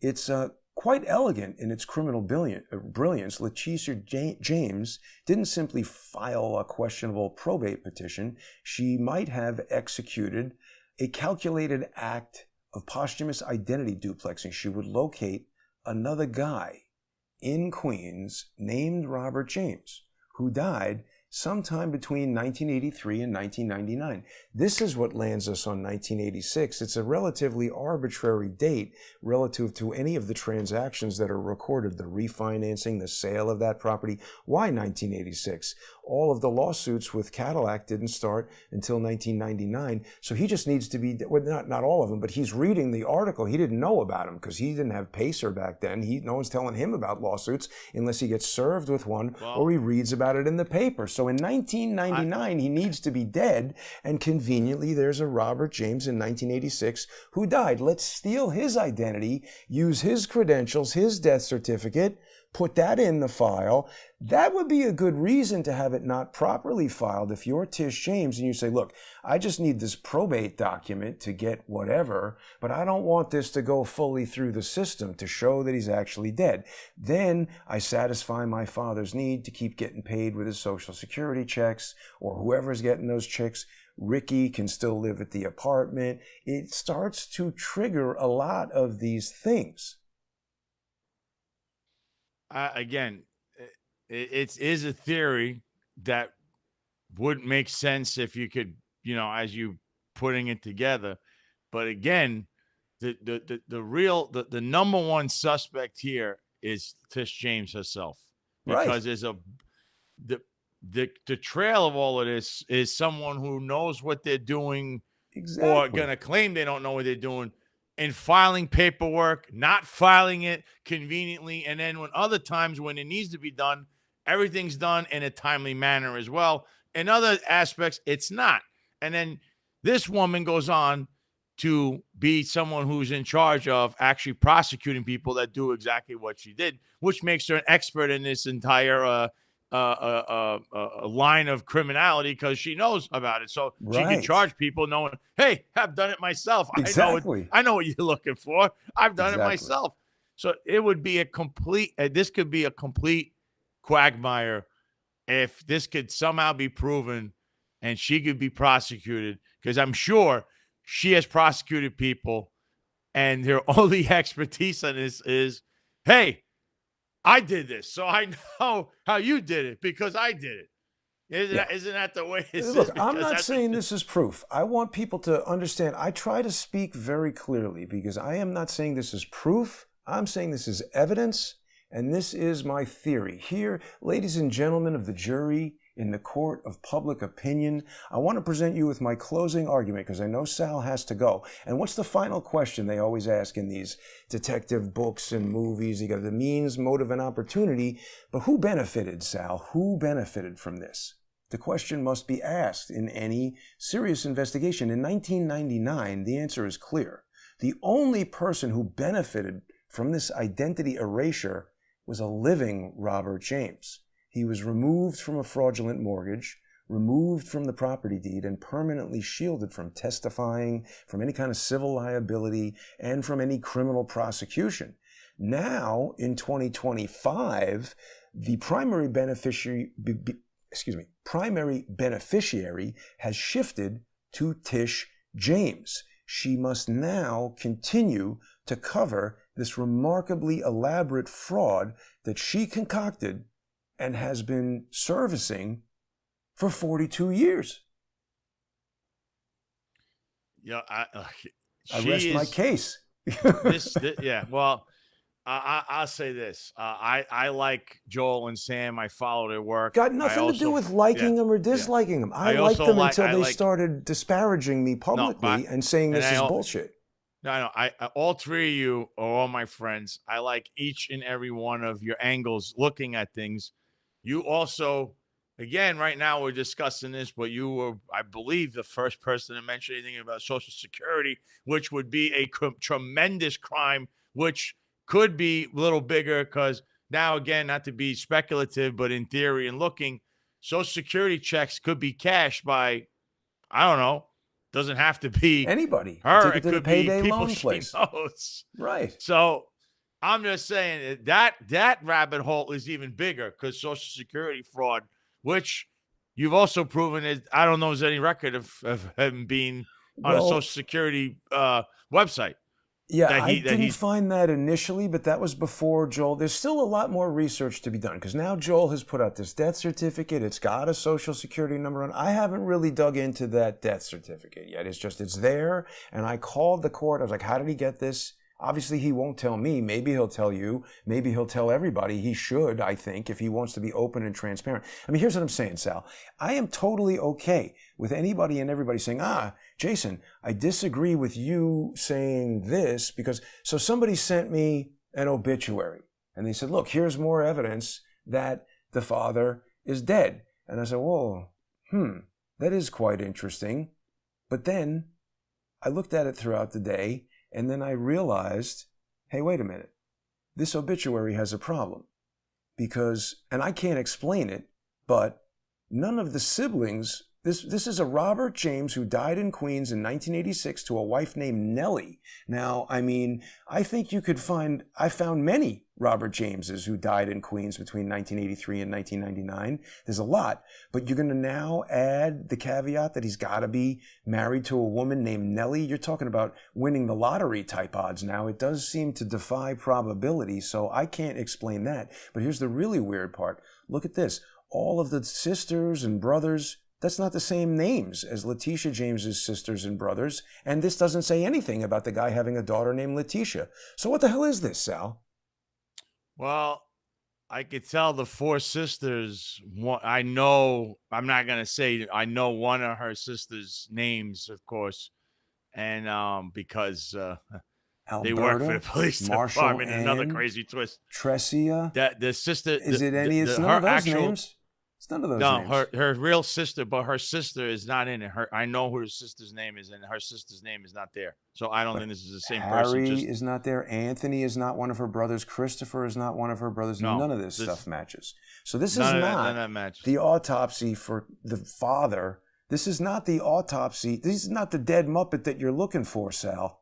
It's quite elegant in its criminal brilliance. Letitia James didn't simply file a questionable probate petition. She might have executed a calculated act of posthumous identity duplexing. She would locate another guy in Queens named Robert James, who died sometime between 1983 and 1999. This is what lands us on 1986. It's a relatively arbitrary date relative to any of the transactions that are recorded, the refinancing, the sale of that property. Why 1986? All of the lawsuits with Cadillac didn't start until 1999. So he just needs to be, well, not all of them, but he's reading the article. He didn't know about them because he didn't have Pacer back then. No one's telling him about lawsuits unless he gets served with one or he reads about it in the paper. So So in 1999, he needs to be dead. And conveniently, there's a Robert James in 1986 who died. Let's steal his identity, use his credentials, his death certificate, put that in the file. That would be a good reason to have it not properly filed if you're Tish James and you say, look, I just need this probate document to get whatever, but I don't want this to go fully through the system to show that he's actually dead. Then I satisfy my father's need to keep getting paid with his Social Security checks, or whoever's getting those checks. Ricky can still live at the apartment. It starts to trigger a lot of these things. Again, it is a theory that would make sense if you could, as you putting it together. But again, the number one suspect here is Tish James herself, because there's the trail of all of this is someone who knows what they're doing, or going to claim they don't know what they're doing, and filing paperwork, not filing it conveniently. And then when other times when it needs to be done, everything's done in a timely manner as well. In other aspects, it's not. And then this woman goes on to be someone who's in charge of actually prosecuting people that do exactly what she did, which makes her an expert in this entire line of criminality, because she knows about it. So she can charge people knowing, hey, I've done it myself. Exactly. I know what you're looking for. I've done it myself. So it would be this could be a complete quagmire if this could somehow be proven and she could be prosecuted, because I'm sure she has prosecuted people and their only expertise on this is, hey, I did this, so I know how you did it because I did it. Isn't that the way it is? Look, I'm not saying this is proof. I want people to understand. I try to speak very clearly because I am not saying this is proof. I'm saying this is evidence, and this is my theory. Here, ladies and gentlemen of the jury, in the court of public opinion, I want to present you with my closing argument, because I know Sal has to go. And what's the final question they always ask in these detective books and movies? You got the means, motive, and opportunity. But who benefited, Sal? Who benefited from this? The question must be asked in any serious investigation. In 1999, the answer is clear. The only person who benefited from this identity erasure was a living Robert James. He was removed from a fraudulent mortgage, removed from the property deed, and permanently shielded from testifying, from any kind of civil liability, and from any criminal prosecution. Now, in 2025, the primary beneficiary has shifted to Tish James. She must now continue to cover this remarkably elaborate fraud that she concocted and has been servicing for 42 years. Yeah, I rest my case. Well, I'll say this. I like Joel and Sam. I follow their work. Got nothing to do with liking them or disliking them. I liked them until they started disparaging me publicly and saying this is bullshit. No, all three of you are all my friends. I like each and every one of your angles looking at things. You also, again, right now we're discussing this, but you were, I believe, the first person to mention anything about Social Security, which would be a tremendous crime, which could be a little bigger, because now, again, not to be speculative, but in theory and looking, Social Security checks could be cashed by, I don't know, doesn't have to be anybody. Her, it could be people she knows. Right. So I'm just saying that rabbit hole is even bigger, because Social Security fraud, which you've also proven is, I don't know if there's any record of him being on a Social Security website. Yeah, I didn't find that initially, but that was before Joel. There's still a lot more research to be done, because now Joel has put out this death certificate. It's got a Social Security number on it. I haven't really dug into that death certificate yet. It's there, and I called the court. I was like, how did he get this? Obviously, he won't tell me. Maybe he'll tell you. Maybe he'll tell everybody. He should, I think, if he wants to be open and transparent. I mean, here's what I'm saying, Sal. I am totally okay with anybody and everybody saying, Jason, I disagree with you saying this because, so somebody sent me an obituary and they said, look, here's more evidence that the father is dead. And I said, whoa, that is quite interesting. But then I looked at it throughout the day, and then I realized, hey, wait a minute. This obituary has a problem. Because, and I can't explain it, but none of the siblings, this is a Robert James who died in Queens in 1986 to a wife named Nellie. Now, I mean, I think you could I found many Robert Jameses who died in Queens between 1983 and 1999. There's a lot, but you're going to now add the caveat that he's got to be married to a woman named Nellie. You're talking about winning the lottery type odds now. It does seem to defy probability, so I can't explain that. But here's the really weird part. Look at this. All of the sisters and brothers, that's not the same names as Letitia James's sisters and brothers, and this doesn't say anything about the guy having a daughter named Letitia. So what the hell is this, Sal? Well, I could tell the four sisters. I know. I'm not gonna say. I know one of her sisters' names, of course, and because they work for the police Marshall department. Ann, Another crazy twist. Tressia. That the sister Is it any? It's none of those names. It's none of those names. No, her real sister, but her sister is not in it. I know who her sister's name is, and her sister's name is not there. So I don't think this is the same person. Harry is not there. Anthony is not one of her brothers. Christopher is not one of her brothers. No, none of this stuff matches. So this is not the autopsy for the father. This is not the autopsy. This is not the dead Muppet that you're looking for, Sal.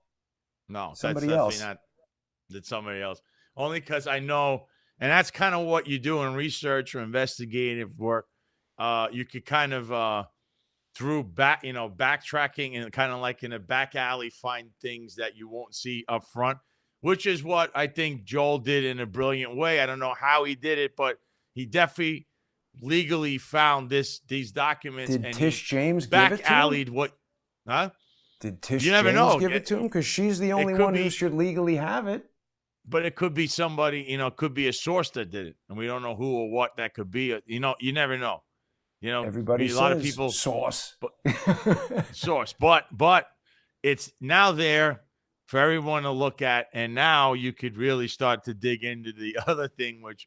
No, somebody else. That's somebody else. Only because I know. And that's kind of what you do in research or investigative work. You could kind of through backtracking and kind of like in a back alley find things that you won't see up front, which is what I think Joel did in a brilliant way. I don't know how he did it, but he definitely legally found these documents. Did Tish James give it to him? Back-alleyed what? Huh? Did Tish James give it to him? Because she's the only one who should legally have it. But it could be somebody, it could be a source that did it. And we don't know who or what that could be. You never know. Everybody says a lot of people source. Source. But it's now there for everyone to look at. And now you could really start to dig into the other thing, which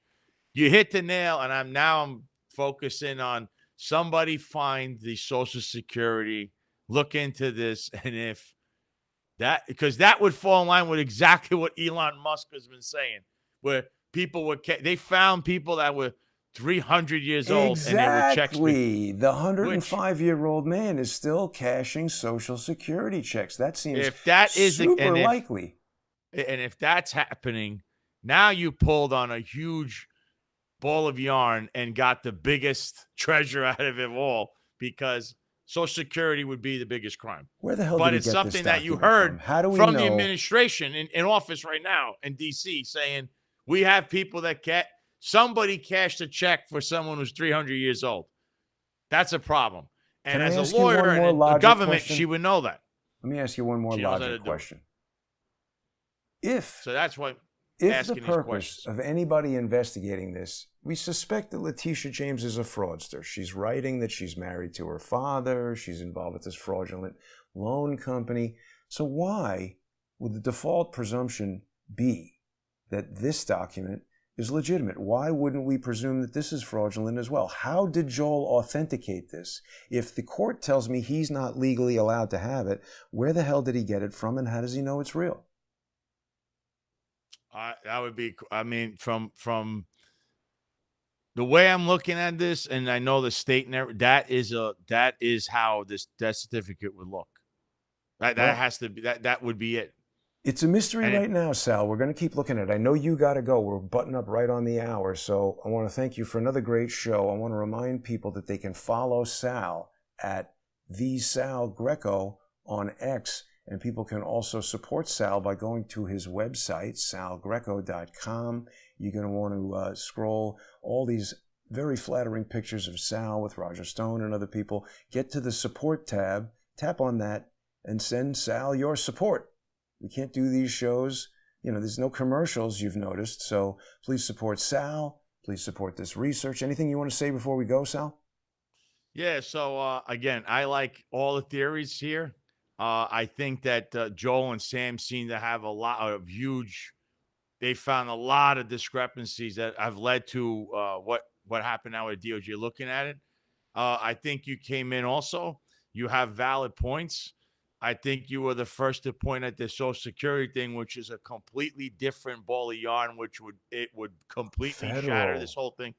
you hit the nail. And I'm focusing on somebody find the Social Security, look into this. And because that would fall in line with exactly what Elon Musk has been saying, where people they found people that were 300 years old and they were checks. Exactly. The 105-year-old man is still cashing Social Security checks. That seems super likely. And if that's happening, now you pulled on a huge ball of yarn and got the biggest treasure out of it all, because Social Security would be the biggest crime. Where the hell but did it's he get something this that you heard from the administration in office right now in D.C. saying we have people that somebody cashed a check for someone who's 300 years old. That's a problem. And as a lawyer and a government, she would know that. Let me ask you one more logic question. So that's what. If the purpose of anybody investigating this, we suspect that Letitia James is a fraudster. She's writing that she's married to her father. She's involved with this fraudulent loan company. So why would the default presumption be that this document is legitimate? Why wouldn't we presume that this is fraudulent as well? How did Joel authenticate this? If the court tells me he's not legally allowed to have it, where the hell did he get it from, and how does he know it's real? That would be, from the way I'm looking at this, and I know the state that is how this death certificate would look. That has to be that would be it. It's a mystery right now, Sal. We're going to keep looking at it. I know you got to go. We're butting up right on the hour, so I want to thank you for another great show. I want to remind people that they can follow Sal at the Sal Greco on X. And people can also support Sal by going to his website, salgreco.com. You're going to want to scroll all these very flattering pictures of Sal with Roger Stone and other people. Get to the support tab, tap on that, and send Sal your support. We can't do these shows. There's no commercials, you've noticed. So please support Sal. Please support this research. Anything you want to say before we go, Sal? Yeah, so again, I like all the theories here. I think that Joel and Sam seem to have a lot of they found a lot of discrepancies that have led to what happened now with DOJ looking at it. I think you came in also. You have valid points. I think you were the first to point at the Social Security thing, which is a completely different ball of yarn, which would completely shatter this whole thing.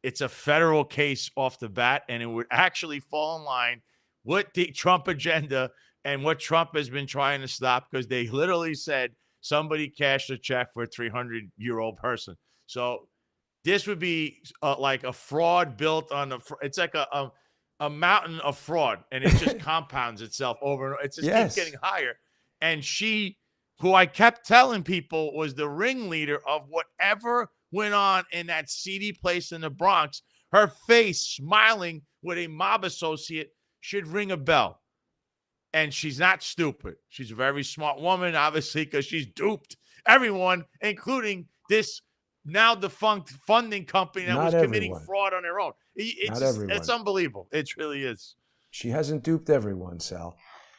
It's a federal case off the bat, and it would actually fall in line with the Trump agenda and what Trump has been trying to stop, because they literally said somebody cashed a check for a 300-year-old person. So this would be like a fraud built on it's like a mountain of fraud, and it just compounds itself over. It just keeps getting higher. And she, who I kept telling people was the ringleader of whatever went on in that seedy place in the Bronx, her face smiling with a mob associate should ring a bell. And she's not stupid. She's a very smart woman, obviously, because she's duped everyone, including this now defunct funding company that was committing fraud on their own. It's unbelievable. It really is. She hasn't duped everyone, Sal.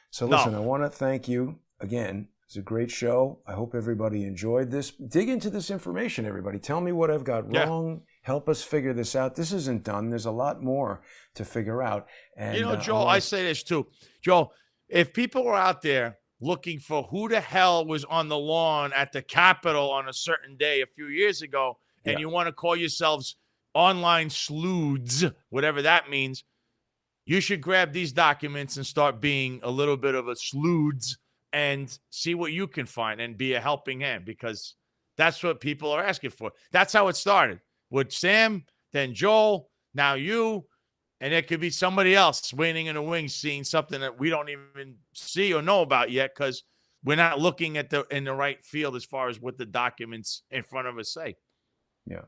So listen, I want to thank you again. It's a great show. I hope everybody enjoyed this. Dig into this information, everybody. Tell me what I've got wrong. Help us figure this out. This isn't done. There's a lot more to figure out. And Joel, I say this too. Joel, if people are out there looking for who the hell was on the lawn at the Capitol on a certain day a few years ago, and you want to call yourselves online sleuths, whatever that means, you should grab these documents and start being a little bit of a sleuths and see what you can find and be a helping hand, because that's what people are asking for. That's how it started with Sam, then Joel, now you. And it could be somebody else waiting in the wings, seeing something that we don't even see or know about yet, because we're not looking at in the right field as far as what the documents in front of us say. Yeah.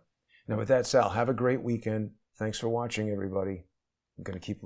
Now, with that, Sal, have a great weekend. Thanks for watching, everybody. I'm going to keep